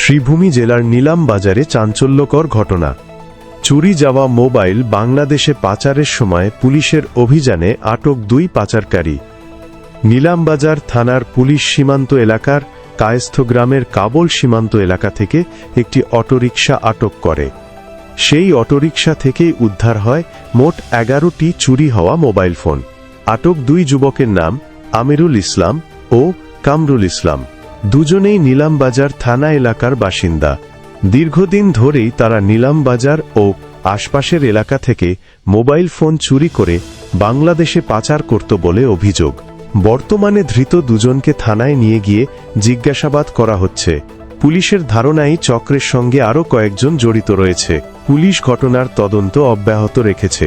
শ্রীভূমি জেলার নিলাম বাজারে চাঞ্চল্যকর ঘটনা। চুরি যাওয়া মোবাইল বাংলাদেশে পাচারের সময় পুলিশের অভিযানে আটক 2 পাচারকারী। নিলামবাজার থানার পুলিশ সীমান্ত এলাকার কায়স্থ গ্রামের কাবল সীমান্ত এলাকা থেকে একটি অটোরিকশা আটক করে। সেই অটোরিকশা থেকেই উদ্ধার হয় মোট 11টি চুরি হওয়া মোবাইল ফোন। আটক 2 যুবকের নাম আমিরুল ইসলাম ও কামরুল ইসলাম। দুজনেই নিলামবাজার থানা এলাকার বাসিন্দা। দীর্ঘদিন ধরেই তারা নিলামবাজার ও আশপাশের এলাকা থেকে মোবাইল ফোন চুরি করে বাংলাদেশে পাচার করত বলে অভিযোগ। বর্তমানে ধৃত দুজনকে থানায় নিয়ে গিয়ে জিজ্ঞাসাবাদ করা হচ্ছে। পুলিশের ধারণাই চক্রের সঙ্গে আরও কয়েকজন জড়িত রয়েছে। পুলিশ ঘটনার তদন্ত অব্যাহত রেখেছে।